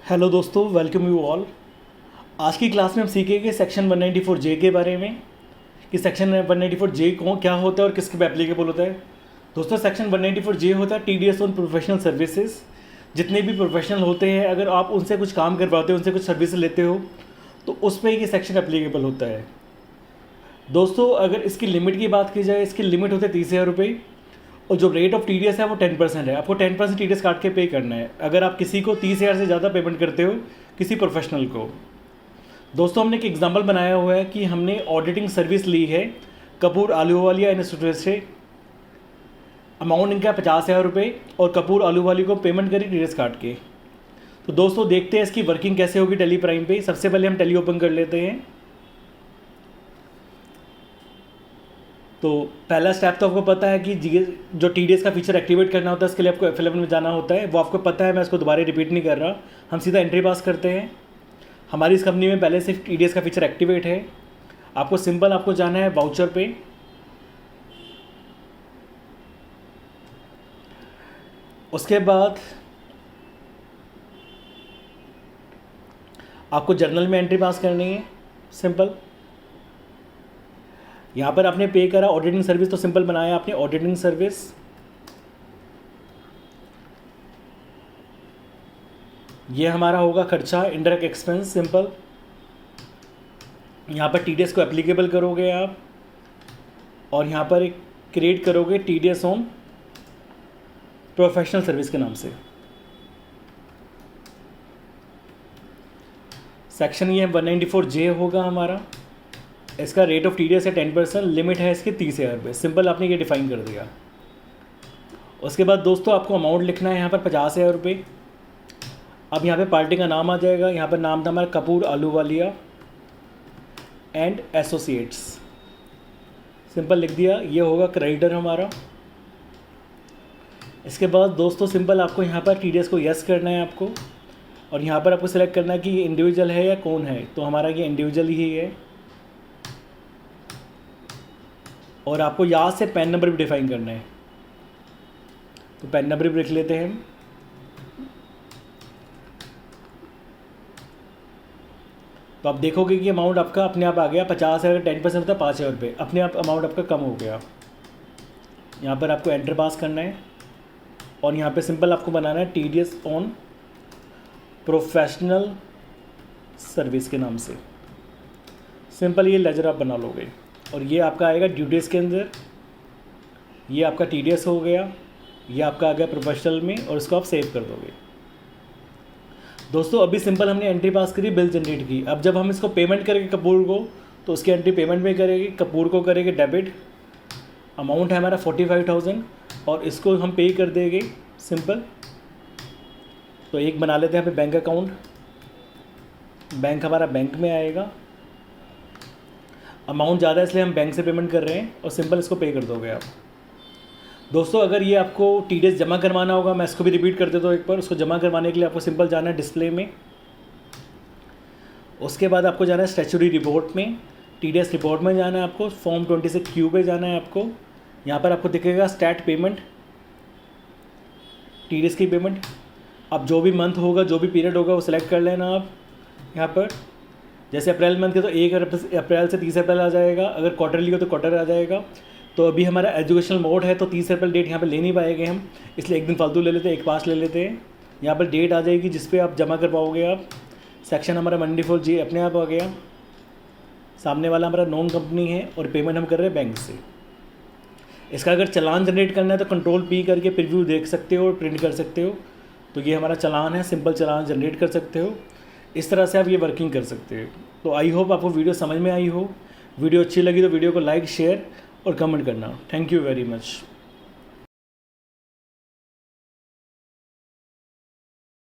Hello दोस्तों, welcome you all. आज की क्लास में हम सीखेंगे सेक्शन 194 जे के बारे में कि सेक्शन 194 जे को क्या होता है और किसके पे एप्लीकेबल होता है। दोस्तों, सेक्शन 194 जे होता है TDS ऑन प्रोफेशनल सर्विसेज। जितने भी प्रोफेशनल होते हैं, अगर आप उनसे कुछ काम करवाते हो, उनसे कुछ सर्विस लेते हो, तो उस पर ये सेक्शन एप्लीकेबल होता है। दोस्तों, अगर इसकी लिमिट की बात की जाए, इसकी लिमिट होती है 30,000 रुपये और जो रेट ऑफ TDS है वो 10% है। आपको 10% TDS काट के पे करना है अगर आप किसी को 30,000 से ज़्यादा पेमेंट करते हो, किसी प्रोफेशनल को। दोस्तों, हमने एक एग्जांपल बनाया हुआ है कि हमने ऑडिटिंग सर्विस ली है कपूर आलूवालिया इंस्टीट्यूट से। अमाउंट इनका 50,000 रुपये और कपूर आलूवाली को पेमेंट करी TDS काट के। तो दोस्तों, देखते हैं इसकी वर्किंग कैसे होगी टेली प्राइम पे। सबसे पहले हम टेली ओपन कर लेते हैं। तो पहला स्टेप तो आपको पता है कि जो TDS का फीचर एक्टिवेट करना होता है, इसके लिए आपको F11 में जाना होता है। वो आपको पता है, मैं इसको दोबारा रिपीट नहीं कर रहा। हम सीधा एंट्री पास करते हैं। हमारी इस कंपनी में पहले से TDS का फीचर एक्टिवेट है। आपको सिंपल आपको जाना है वाउचर पे। उसके बाद आपको जर्नल में एंट्री पास करनी है। सिंपल यहाँ पर आपने पे करा ऑडिटिंग सर्विस, तो सिंपल बनाया आपने ऑडिटिंग सर्विस। ये हमारा होगा खर्चा, इनडायरेक्ट एक्सपेंस। सिंपल यहाँ पर TDS को एप्लीकेबल करोगे आप और यहाँ पर एक क्रिएट करोगे TDS ऑन प्रोफेशनल सर्विस के नाम से। सेक्शन ये 194 जे होगा हमारा। इसका रेट ऑफ TDS है 10%, लिमिट है इसकी 30,000 रुपये। सिंपल आपने ये डिफ़ाइन कर दिया। उसके बाद दोस्तों, आपको अमाउंट लिखना है यहाँ पर 50,000 रुपये। अब यहाँ पे पार्टी का नाम आ जाएगा। यहाँ पर नाम था हमारा Kapoor Ahluwalia and associates. Simple लिख दिया। ये होगा क्रेडिटर हमारा। इसके बाद दोस्तों, सिंपल आपको यहाँ पर TDS को यस करना है आपको, और यहाँ पर आपको सेलेक्ट करना है कि ये इंडिविजुअल है या कौन है। तो हमारा ये इंडिविजुअल ही है। और आपको यहाँ से पैन नंबर भी डिफाइन करना है, तो पैन नंबर भी लिख लेते हैं हम। तो आप देखोगे कि अमाउंट आपका अपने आप आ गया। 50,000 का 10% होता है 5,000 रुपये। अपने आप अमाउंट आपका कम हो गया। यहाँ पर आपको एंटर पास करना है और यहाँ पे सिंपल आपको बनाना है TDS ऑन प्रोफेशनल सर्विस के नाम से। सिंपल ये लेजर आप बना लोगे और ये आपका आएगा ड्यूटीज़ के अंदर। ये आपका TDS हो गया, ये आपका आ गया प्रोफेशनल में, और इसको आप सेव कर दोगे। दोस्तों, अभी सिंपल हमने एंट्री पास करी, बिल जनरेट की। अब जब हम इसको पेमेंट करेंगे कपूर को, तो उसकी एंट्री पेमेंट में करेगी, कपूर को करेंगे डेबिट। अमाउंट है हमारा 45,000 और इसको हम पे कर देंगे। सिंपल तो एक बना लेते हैं यहाँ पे बैंक अकाउंट। बैंक हमारा बैंक में आएगा। अमाउंट ज़्यादा है इसलिए हम बैंक से पेमेंट कर रहे हैं, और सिंपल इसको पे कर दोगे आप। दोस्तों, अगर ये आपको TDS जमा करवाना होगा, मैं इसको भी रिपीट कर देता हूँ एक बार। उसको जमा करवाने के लिए आपको सिंपल जाना है डिस्प्ले में। उसके बाद आपको जाना है स्टैट्यूटरी रिपोर्ट में, TDS रिपोर्ट में जाना है आपको। फॉर्म 26Q पे जाना है आपको। यहाँ पर आपको दिखेगा स्टैट पेमेंट, TDS की पेमेंट। अब जो भी मंथ होगा, जो भी पीरियड होगा, वो सिलेक्ट कर लेना आप। यहाँ पर जैसे अप्रैल मंथ के तो 1 अप्रैल से 30 अप्रैल आ जाएगा। अगर क्वार्टरली हो तो क्वार्टर आ जाएगा। तो अभी हमारा एजुकेशनल मोड है, तो 30 अप्रैल डेट यहाँ पे ले नहीं पाएंगे हम, इसलिए एक दिन फालतू ले लेते हैं, एक पास ले लेते हैं। यहाँ पर डेट आ जाएगी जिस पे आप जमा कर पाओगे आप। सेक्शन हमारा 194 जे अपने आप आ गया। सामने वाला हमारा नॉन कंपनी है और पेमेंट हम कर रहे हैं बैंक से। इसका अगर चालान जनरेट करना है तो Ctrl+P करके प्रीव्यू देख सकते हो और प्रिंट कर सकते हो। तो ये हमारा चालान है, सिंपल चालान जनरेट कर सकते हो। इस तरह से आप ये वर्किंग कर सकते हो। तो आई होप आपको वीडियो समझ में आई हो। वीडियो अच्छी लगी तो वीडियो को लाइक, शेयर और कमेंट करना। Thank you very much.